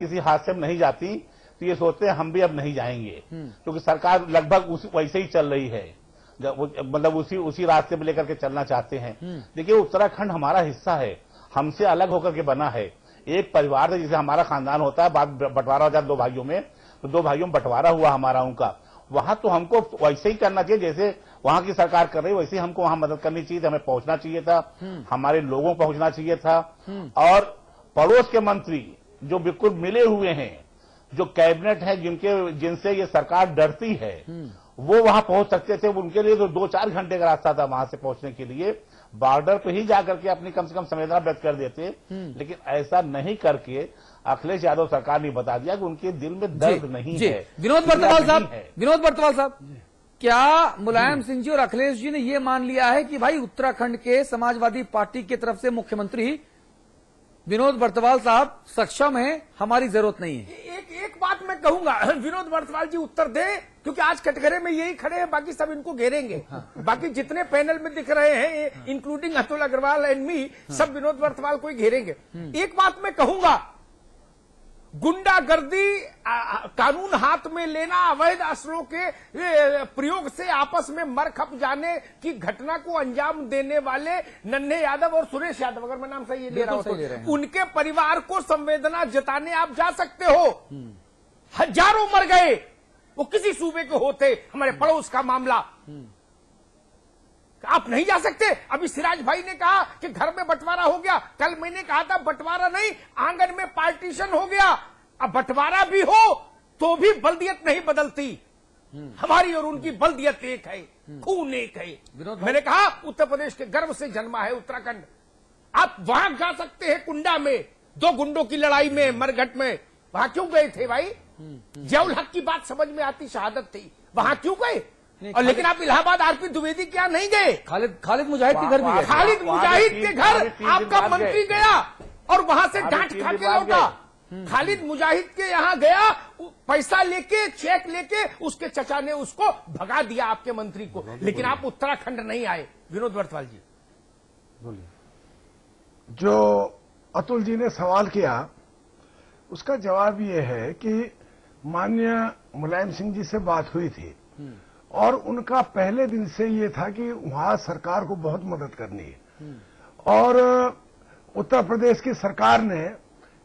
किसी हादसे में नहीं जाती तो ये सोचते हैं हम भी अब नहीं जाएंगे, क्योंकि सरकार लगभग वैसे ही चल रही है, मतलब उसी रास्ते में लेकर के चलना चाहते हैं। देखिए, उत्तराखंड हमारा हिस्सा है, हमसे अलग होकर के बना है। एक परिवार है, जैसे हमारा खानदान होता है, बात बंटवारा हो जाता दो भाइयों में, तो दो भाइयों में बंटवारा हुआ हमारा उनका, वहां तो हमको वैसे ही करना चाहिए जैसे वहां की सरकार कर रही है, वैसे ही हमको वहां मदद करनी चाहिए थी, हमें पहुंचना चाहिए था, हमारे लोगों को पहुंचना चाहिए था। और पड़ोस के मंत्री जो बिल्कुल मिले हुए हैं, जो कैबिनेट है, जिनसे ये सरकार डरती है, वो वहां पहुंच सकते थे। उनके लिए तो 2-4 घंटे का रास्ता था वहां से पहुंचने के लिए, बॉर्डर पे ही जाकर के अपनी कम से कम संवेदना व्यक्त कर देते। लेकिन ऐसा नहीं करके अखिलेश यादव सरकार ने बता दिया कि उनके दिल में दर्द नहीं है। विनोद बर्तवाल साहब, क्या मुलायम सिंह जी और अखिलेश जी ने ये मान लिया है कि भाई उत्तराखंड के समाजवादी पार्टी की तरफ से मुख्यमंत्री विनोद बर्तवाल साहब सक्षम है, हमारी जरूरत नहीं है? एक बात मैं कहूंगा, विनोद बर्तवाल जी उत्तर दे, क्योंकि आज कटघरे में यही खड़े हैं, बाकी सब इनको घेरेंगे। बाकी जितने पैनल में दिख रहे हैं, including Atul Agarwal and me, सब विनोद बर्तवाल को ही घेरेंगे। एक बात मैं कहूंगा, गुंडागर्दी, कानून हाथ में लेना, अवैध असलों के प्रयोग से आपस में मर खप जाने की घटना को अंजाम देने वाले नन्हे यादव और सुरेश यादव, अगर मैं नाम सही ये ले रहा हूं तो उनके परिवार को संवेदना जताने आप जा सकते हो। हजारों मर गए, वो किसी सूबे के होते, हमारे पड़ोस का मामला, आप नहीं जा सकते? अभी सिराज भाई ने कहा कि घर में बंटवारा हो गया, कल मैंने कहा था बंटवारा नहीं, आंगन में पार्टीशन हो गया। अब बंटवारा भी हो तो भी बल्दियत नहीं बदलती, हमारी और उनकी बल्दियत एक है, खून एक है। मैंने कहा उत्तर प्रदेश के गर्व से जन्मा है उत्तराखंड। आप वहां जा सकते हैं, कुंडा में 2 गुंडों की लड़ाई में, मरघट में, वहां क्यों गए थे भाई? जियाउल हक की बात समझ में आती, शहादत थी, वहां क्यों गए? और लेकिन आप इलाहाबाद आरपी द्विवेदी क्या नहीं गए? खालिद मुजाहिद के घर भी गए। खालिद मुजाहिद के घर आपका मंत्री गया और वहां से डांट खा के लौटा। खालिद मुजाहिद के यहाँ गया, पैसा लेके, चेक लेके, उसके चचा ने उसको भगा दिया, आपके मंत्री को। लेकिन आप उत्तराखंड नहीं आए। विनोद बर्तवाल जी बोलिए। जो अतुल जी ने सवाल किया, उसका जवाब ये है कि माननीय मुलायम सिंह जी से बात हुई थी और उनका पहले दिन से ये था कि वहां सरकार को बहुत मदद करनी है। और उत्तर प्रदेश की सरकार ने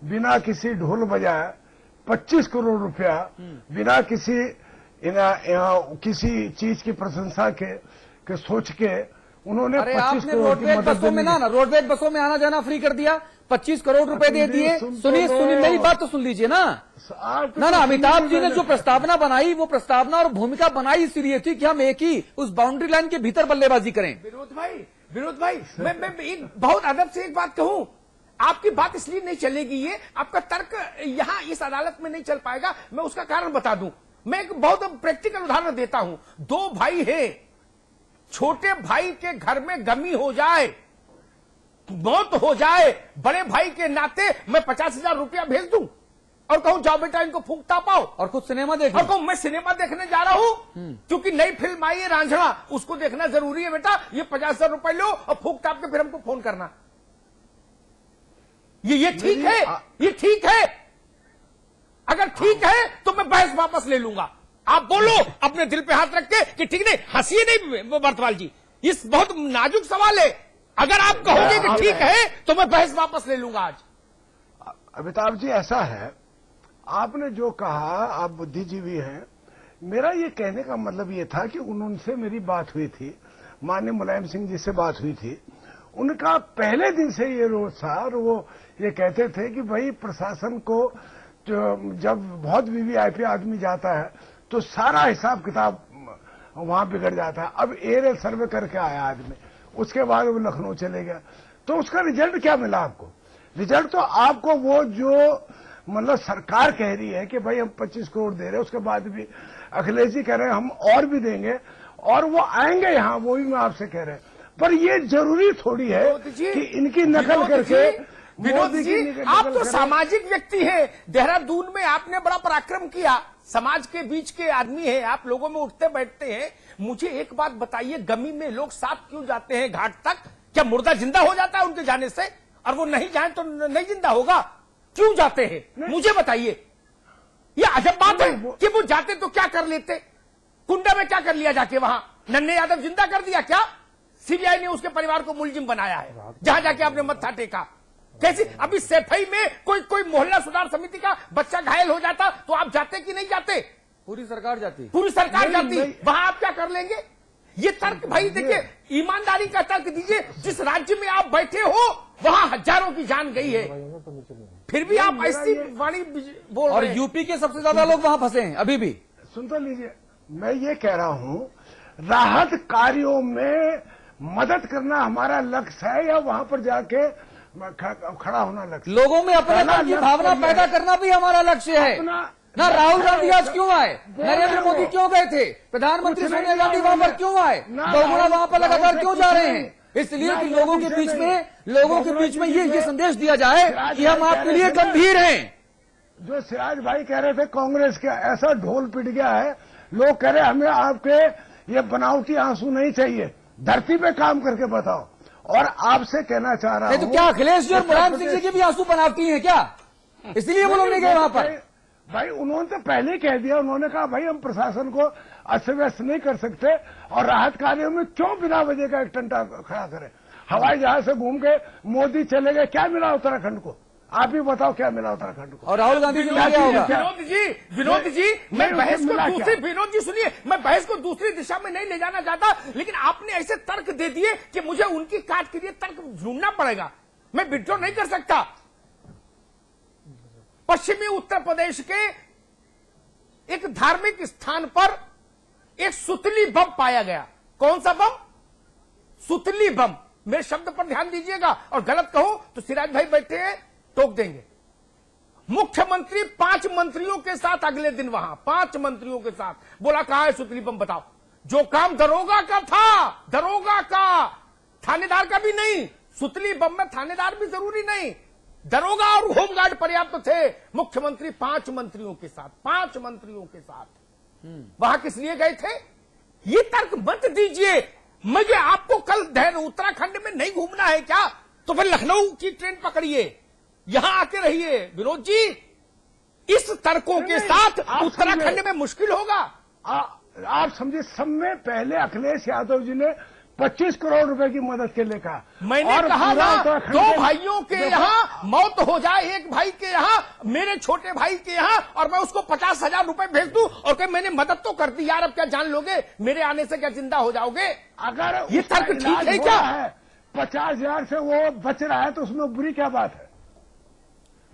बिना किसी ढोल बजाए 25 करोड़ रुपया, बिना किसी चीज की प्रशंसा के सोच के उन्होंने 25 करोड़ की मदद दी। रोडवेज बसों में आना जाना फ्री कर दिया, 25 करोड़ रुपए दे दिए। सुनिए मेरी बात तो सुन लीजिए ना। अमिताभ जी ने जो प्रस्तावना बनाई, वो प्रस्तावना और भूमिका बनाई इसलिए थी कि हम एक ही उस बाउंड्री लाइन के भीतर बल्लेबाजी करें। विनोद भाई मैं एक बहुत अदब से एक बात कहूं, आपकी बात इसलिए नहीं चलेगी, ये आपका तर्क यहां इस अदालत में नहीं चल पाएगा। मैं उसका कारण बता दूं, मैं एक बहुत प्रैक्टिकल उदाहरण देता हूं। 2 भाई हैं, छोटे भाई के घर में गमी हो जाए, मौत हो जाए, बड़े भाई के नाते मैं 50,000 रुपया भेज दूं और कहूं जाओ बेटा इनको फूंकता पाओ और खुद सिनेमा देख, और कहूं मैं सिनेमा देखने जा रहा हूं क्योंकि नई फिल्म आई है रांझणा, उसको देखना जरूरी है बेटा, ये 50,000 रुपए लो और फूंक टाप के फिर हमको फोन करना। ये ठीक है? ये ठीक है? अगर ठीक है तो मैं बहस वापस ले लूंगा। आप बोलो अपने दिल पे हाथ रख के कि ठीक नहीं, हंसिए नहीं बर्तवाल जी, इस बहुत नाजुक सवाल है। अगर आप कहोगे कि ठीक है तो मैं बहस वापस ले लूंगा आज। अमिताभ जी, ऐसा है, आपने जो कहा, आप बुद्धिजीवी हैं, मेरा ये कहने का मतलब ये था कि उनसे मेरी बात हुई थी, माननीय मुलायम सिंह जी से बात हुई थी। उनका पहले दिन से ये रोज था और वो ये कहते थे कि भाई प्रशासन को जब बहुत वीवीआईपी आदमी जाता है तो सारा हिसाब किताब वहां बिगड़ जाता है। अब एरियल सर्वे करके आया आदमी, उसके बाद वो लखनऊ चले गया, तो उसका रिजल्ट क्या मिला आपको? रिजल्ट तो आपको वो जो मतलब सरकार कह रही है कि भाई हम 25 करोड़ दे रहे हैं, उसके बाद भी अखिलेश जी कह रहे हैं हम और भी देंगे और वो आएंगे यहाँ, वो भी मैं आपसे कह रहे हैं। पर ये जरूरी थोड़ी है कि इनकी नकल करके। विनोद जी, आप तो सामाजिक व्यक्ति हैं, देहरादून में आपने बड़ा पराक्रम किया, समाज के बीच के आदमी हैं आप, लोगों में उठते बैठते हैं। मुझे एक बात बताइए, गमी में लोग साथ क्यों जाते हैं घाट तक? क्या मुर्दा जिंदा हो जाता है उनके जाने से? और वो नहीं जाए तो नहीं जिंदा होगा? क्यों जाते हैं मुझे बताइए। ये अजब बात है कि वो जाते तो क्या कर लेते। कुंडा में क्या कर लिया जाके, वहां नन्हे यादव जिंदा कर दिया क्या? सीबीआई ने उसके परिवार को मुलजिम बनाया है, जहां जाके आपने मत्था टेका। कैसी अभी सैफई में कोई मोहल्ला सुधार समिति का बच्चा घायल हो जाता तो आप जाते कि नहीं जाते? पूरी सरकार जाती, पूरी सरकार जाती। वहां आप क्या कर लेंगे? ये तर्क भाई देखिए, ईमानदारी का तर्क दीजिए। जिस राज्य में आप बैठे हो वहां हजारों की जान गई है, फिर भी आप ऐसी वाणी बोल और रहे हैं। यूपी के सबसे ज्यादा लोग वहां फंसे हैं अभी भी। सुन तो लीजिए, मैं ये कह रहा हूं, राहत कार्यों में मदद करना हमारा लक्ष्य है या वहां पर जाके खड़ा होना लक्ष्य? लोगों में अपनेपन की भावना पैदा करना भी हमारा लक्ष्य है ना। राहुल गांधी आज क्यों आए? नरेंद्र मोदी क्यों गए थे? प्रधानमंत्री सोनिया गांधी वहां पर क्यों आए? बहुगुणा वहां पर लगातार क्यों जा रहे हैं? इसलिए कि लोगों के बीच में ये संदेश दिया जाए कि हम आपके लिए गंभीर हैं। जो सिराज भाई कह रहे थे कांग्रेस के, ऐसा ढोल पिट गया है, लोग कह रहे हमें आपके ये बनावटी आंसू नहीं चाहिए, धरती पे काम करके बताओ। और आपसे कहना चाह रहा हूं, तो क्या अखिलेश जी और मुलायम सिंह जी की भी आंसू बनावटी हैं क्या? इसलिए वो लोग नहीं गए वहां पर। भाई उन्होंने तो पहले ही कह दिया, उन्होंने कहा भाई हम प्रशासन को अस्त व्यस्त नहीं कर सकते और राहत कार्यों में क्यों बिना वजह का एक टंटा खड़ा करें। हवाई जहाज से घूम के मोदी चले गए, क्या मिला उत्तराखंड को? आप ही बताओ क्या मिला उत्तराखंड को? और राहुल गांधी जी क्या होगा? विनोद जी मैं बहस को दूसरी, विनोद जी सुनिए, मैं बहस को दूसरी दिशा में नहीं ले जाना चाहता, लेकिन आपने ऐसे तर्क दे दिए कि मुझे उनकी काट के लिए तर्क ढूंढना पड़ेगा, मैं विड्रॉ नहीं कर सकता। पश्चिमी उत्तर प्रदेश के एक धार्मिक स्थान पर एक सुतली बम पाया गया। कौन सा बम? सुतली बम। मेरे शब्द पर ध्यान दीजिएगा, और गलत कहूं तो सिराज भाई बैठे हैं, टोक देंगे। मुख्यमंत्री 5 मंत्रियों के साथ अगले दिन वहां 5 मंत्रियों के साथ बोला, कहां है सुतली बम बताओ। जो काम दरोगा का था, दरोगा का, थानेदार का भी नहीं। सुतली बम में थानेदार भी जरूरी नहीं, दरोगा और होमगार्ड पर्याप्त थे। मुख्यमंत्री 5 मंत्रियों के साथ वहां किस लिए गए थे? ये तर्क मत दीजिए। मुझे आपको कल उत्तराखंड में नहीं घूमना है क्या? तो फिर लखनऊ की ट्रेन पकड़िए, यहां आके रहिए। विनोद जी, इस तर्कों के साथ उत्तराखंड में मुश्किल होगा। आप समझिए, सब में पहले अखिलेश यादव जी ने 25 करोड़ रुपए की मदद के लिए कहा। मैंने कहा ना, 2 भाइयों के यहाँ मौत हो जाए, एक भाई के यहाँ, मेरे छोटे भाई के यहाँ, और मैं उसको 50,000 रुपए भेज दूं और कहीं मैंने मदद तो कर दी, यार अब क्या जान लोगे, मेरे आने से क्या जिंदा हो जाओगे? अगर ये तर्क ठीक है क्या? 50,000 से वो बच रहा है तो उसमें बुरी क्या बात है?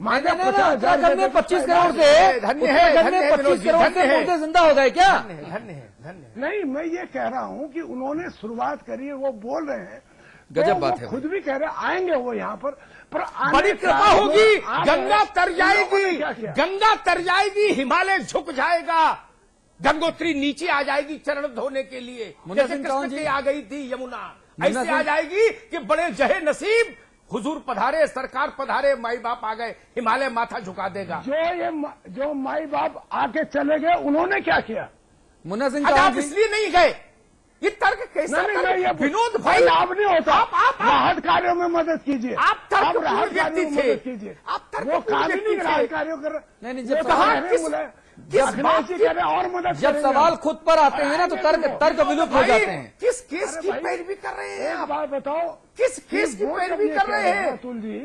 माने 50,000 में 25 करोड़ से, धन्य है 25 करोड़ से मुर्दे जिंदा हो गए क्या? धन्य है। नहीं, मैं ये कह रहा हूं कि उन्होंने शुरुआत करी है, वो बोल रहे हैं, गजब तो बात है। खुद भी कह रहे हैं आएंगे वो यहाँ पर बड़ी कृपा होगी, गंगा तर जाएगी, गंगा तर जाएगी, हिमालय झुक जाएगा, गंगोत्री नीचे आ जाएगी चरण धोने के लिए, जैसे कृष्ण की आ गई थी यमुना, ऐसे आ जाएगी कि बड़े जहे नसीब, हुजूर पधारे, सरकार पधारे, माई बाप आ गए, हिमालय माथा झुका देगा। जो माई बाप आके चले गए, उन्होंने क्या किया? मुन्ना सिंह आप इसलिए नहीं गए? ये तर्क कैसा? विनोद भाई, लाभ नहीं होता। आप राहत कार्यों में मदद कीजिए। आप तर्कपूर्ण व्यक्ति थे, कीजिए। आप वो काम ही नहीं राहत कार्यों कर। नहीं, जब सवाल खुद पर आते हैं ना तो तर्क विलुप्त हो जाते हैं। किस केस की पैरवी कर रहे हैं? एक बात बताओ, किस केस की पैरवी कर रहे हैं अतुल जी?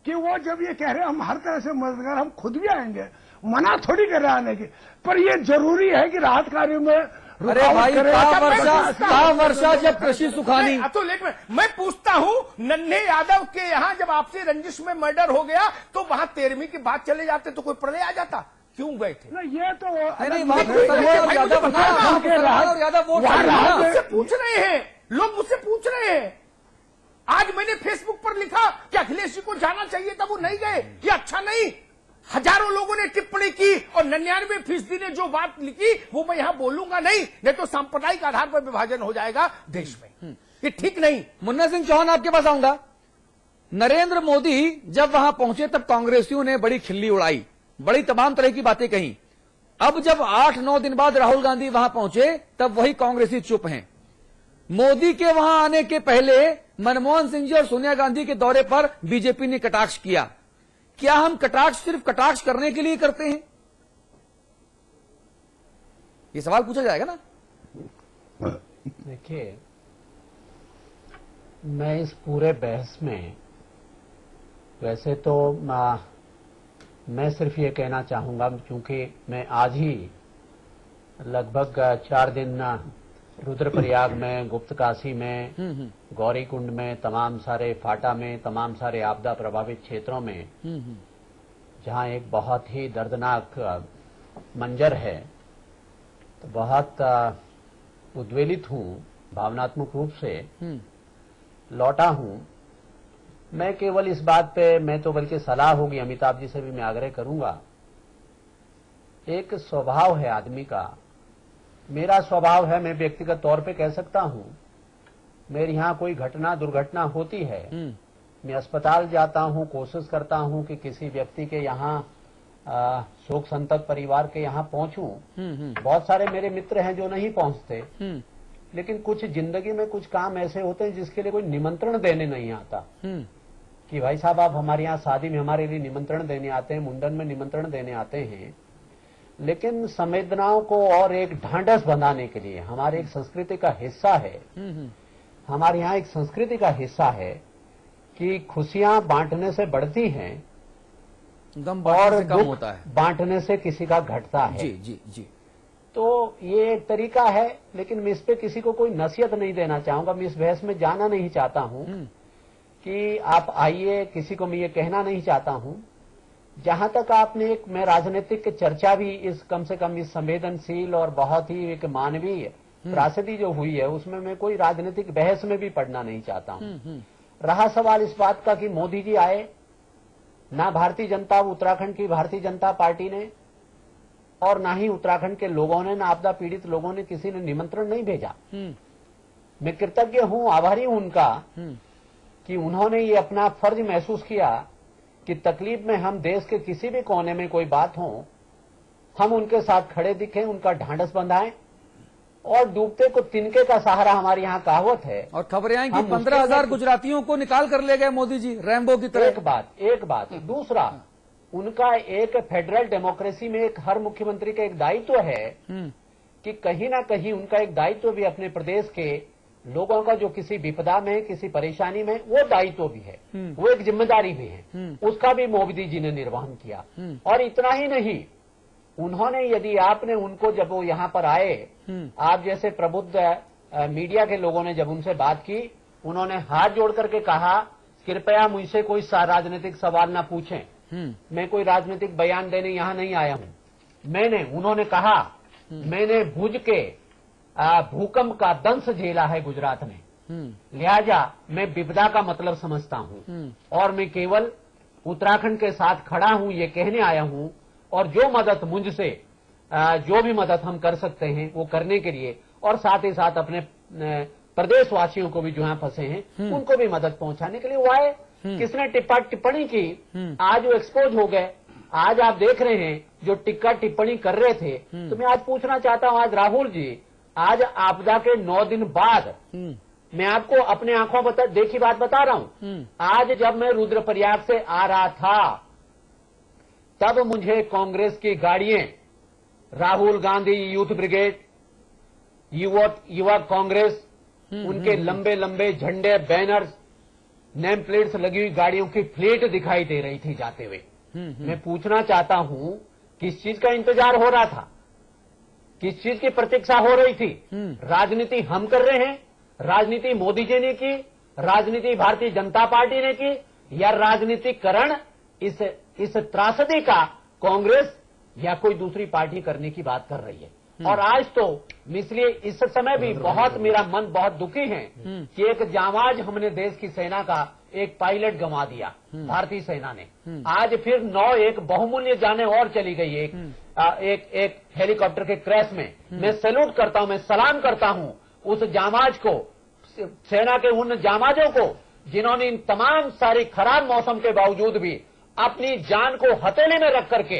कि वो जब ये कह रहे हैं हम हर तरह से मददगार, हम खुद भी आएंगे, मना थोड़ी कर रहे आने की, पर ये जरूरी है कि राहत कार्यों में। अरे भाई, वर्षा जब कृषि सुखानी। अतुल एक मिनट, मैं पूछता हूँ, नन्हे यादव के यहाँ जब आपसी रंजिश में मर्डर हो गया तो वहाँ 13वीं की बात चले जाते तो कोई प्रलय आ जाता, क्यों गए थे? नहीं, ये तो मुझसे पूछ रहे हैं लोग, मुझसे पूछ रहे हैं। आज मैंने फेसबुक पर लिखा कि अखिलेश जी को जाना चाहिए था, वो नहीं गए, ये अच्छा नहीं। हजारों लोगों ने टिप्पणी की और 99% ने जो बात लिखी वो मैं यहां बोलूंगा नहीं तो सांप्रदायिक आधार पर विभाजन हो जाएगा देश में, ये ठीक नहीं। मुन्ना सिंह चौहान, आपके पास आऊंगा। नरेंद्र मोदी जब वहां पहुंचे तब कांग्रेसियों ने बड़ी खिल्ली उड़ाई, बड़ी तमाम तरह की बातें कही। अब जब 8-9 दिन बाद राहुल गांधी वहां पहुंचे तब वही कांग्रेसी चुप हैं। मोदी के वहां आने के पहले मनमोहन सिंह जी और सोनिया गांधी के दौरे पर बीजेपी ने कटाक्ष किया। क्या हम कटाक्ष सिर्फ कटाक्ष करने के लिए करते हैं? ये सवाल पूछा जाएगा ना। देखिए, मैं इस पूरे बहस में वैसे तो मैं सिर्फ ये कहना चाहूंगा, क्योंकि मैं आज ही लगभग 4 दिन रुद्रप्रयाग में, गुप्तकाशी में, गौरीकुंड में, तमाम सारे फाटा में, तमाम सारे आपदा प्रभावित क्षेत्रों में, जहां एक बहुत ही दर्दनाक मंजर है, तो बहुत उद्वेलित हूं, भावनात्मक रूप से लौटा हूं। मैं केवल इस बात पे, मैं तो बल्कि सलाह होगी अमिताभ जी से भी मैं आग्रह करूंगा, एक स्वभाव है आदमी का, मेरा स्वभाव है, मैं व्यक्तिगत तौर पे कह सकता हूं, मेरे यहां कोई घटना दुर्घटना होती है, मैं अस्पताल जाता हूं, कोशिश करता हूं कि किसी व्यक्ति के यहां शोक संतप्त परिवार के यहां पहुंचूं। बहुत सारे मेरे मित्र हैं जो नहीं पहुंचते, लेकिन कुछ जिंदगी में कुछ काम ऐसे होते हैं जिसके लिए कोई निमंत्रण देने नहीं आता कि भाई साहब आप हमारे यहाँ शादी में हमारे लिए निमंत्रण देने आते हैं, मुंडन में निमंत्रण देने आते हैं, लेकिन संवेदनाओं को और एक ढांढस बंधाने के लिए हमारे एक संस्कृति का हिस्सा है, हमारे यहाँ एक संस्कृति का हिस्सा है कि खुशियां बांटने से बढ़ती हैं गम और से कम दुख होता है। बांटने से किसी का घटता है। जी जी जी। तो ये एक तरीका है, लेकिन मैं इस पे किसी को कोई नसीहत नहीं देना चाहूंगा, मैं इस बहस में जाना नहीं चाहता हूं कि आप आइए, किसी को मैं ये कहना नहीं चाहता हूं। जहां तक आपने एक, मैं राजनीतिक चर्चा भी इस कम से कम इस संवेदनशील और बहुत ही एक मानवीय त्रासदी जो हुई है उसमें मैं कोई राजनीतिक बहस में भी पड़ना नहीं चाहता हूं। रहा सवाल इस बात का कि मोदी जी आए, ना भारतीय जनता, उत्तराखंड की भारतीय जनता पार्टी ने और ना ही उत्तराखंड के लोगों ने, ना आपदा पीड़ित लोगों ने, किसी ने निमंत्रण नहीं भेजा। मैं कृतज्ञ हूं, आभारी हूं उनका कि उन्होंने ये अपना फर्ज महसूस किया कि तकलीफ में हम देश के किसी भी कोने में कोई बात हो, हम उनके साथ खड़े दिखें, उनका ढांढस बंधाएं, और डूबते को तिनके का सहारा हमारे यहाँ कहावत है। और खबरें आई कि 15,000 गुजरातियों को निकाल कर ले गए मोदी जी रैम्बो की तरह। एक बात। दूसरा, उनका एक फेडरल डेमोक्रेसी में एक हर मुख्यमंत्री का एक दायित्व है कि कहीं ना कहीं उनका एक दायित्व भी अपने प्रदेश के लोगों का जो किसी विपदा में, किसी परेशानी में, वो दायित्व भी है, वो एक जिम्मेदारी भी है, उसका भी मोदी जी ने निर्वहन किया। और इतना ही नहीं, उन्होंने, यदि आपने उनको, जब वो यहाँ पर आए, आप जैसे प्रबुद्ध मीडिया के लोगों ने जब उनसे बात की, उन्होंने हाथ जोड़ करके कहा कृपया मुझसे कोई राजनीतिक सवाल ना पूछें, मैं कोई राजनीतिक बयान देने यहाँ नहीं आया हूं। उन्होंने कहा मैंने भुज के भूकंप का दंश झेला है गुजरात में, लिहाजा मैं विपदा का मतलब समझता हूं और मैं केवल उत्तराखंड के साथ खड़ा हूं, ये कहने आया हूं, और जो मदद मुझसे, जो भी मदद हम कर सकते हैं वो करने के लिए, और साथ ही साथ अपने प्रदेशवासियों को भी जो यहाँ फंसे हैं उनको भी मदद पहुंचाने के लिए वो आए। किसने टिप्पणी की, आज वो एक्सपोज हो गए। आज आप देख रहे हैं जो टिप्पणी कर रहे थे, तो मैं आज पूछना चाहता हूं, आज राहुल जी, आज आपदा के 9 दिन बाद मैं आपको अपने आंखों देखी बात बता रहा हूं, आज जब मैं रुद्रप्रयाग से आ रहा था तब मुझे कांग्रेस की गाड़ियां, राहुल गांधी यूथ ब्रिगेड, युवा कांग्रेस, उनके लंबे लंबे झंडे, बैनर्स, नेम प्लेट्स लगी हुई गाड़ियों की फ्लीट दिखाई दे रही थी जाते हुए। मैं पूछना चाहता हूं किस चीज का इंतजार हो रहा था, किस चीज की प्रतीक्षा हो रही थी? राजनीति हम कर रहे हैं, राजनीति मोदी जी ने की, राजनीति भारतीय जनता पार्टी ने की, या राजनीतिकरण इस त्रासदी का कांग्रेस या कोई दूसरी पार्टी करने की बात कर रही है? और आज तो इसलिए इस समय भी बहुत, मेरा मन बहुत दुखी है कि एक जांबाज हमने देश की सेना का एक पायलट गंवा दिया, भारतीय सेना ने। आज फिर 9 बहुमूल्य जाने और चली गई एक हेलीकॉप्टर के क्रैश में। मैं सैल्यूट करता हूं, मैं सलाम करता हूं उस जांबाज को, सेना के उन जांबाजों को जिन्होंने इन तमाम सारी खराब मौसम के बावजूद भी अपनी जान को हथेली में रख करके,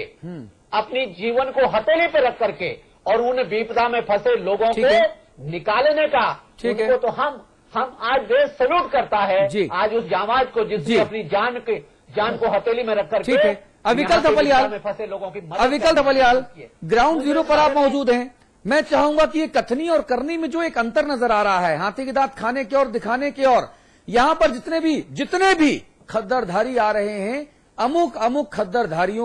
अपनी जीवन को हथेली पे रख करके और उन विपदा में फंसे लोगों को निकालने का, उनको तो हम आज देश सैल्यूट करता है। आज उस जांबाज को जिसने अपनी जान को हथेली में रख करके ठीक है। अविकल यहाँ पे थपलियाल, विपदा में फंसे लोगों की मदद अविकल करने की थपलियाल, बात की है। ग्राउंड जीरो पर आप मौजूद हैं। मैं चाहूंगा कि ये कथनी और करनी में जो एक अंतर नजर आ रहा है, हाथी के दांत खाने की और दिखाने की और, यहां पर जितने भी खद्दरधारी आ रहे हैं, अमुक खद्दरधारियों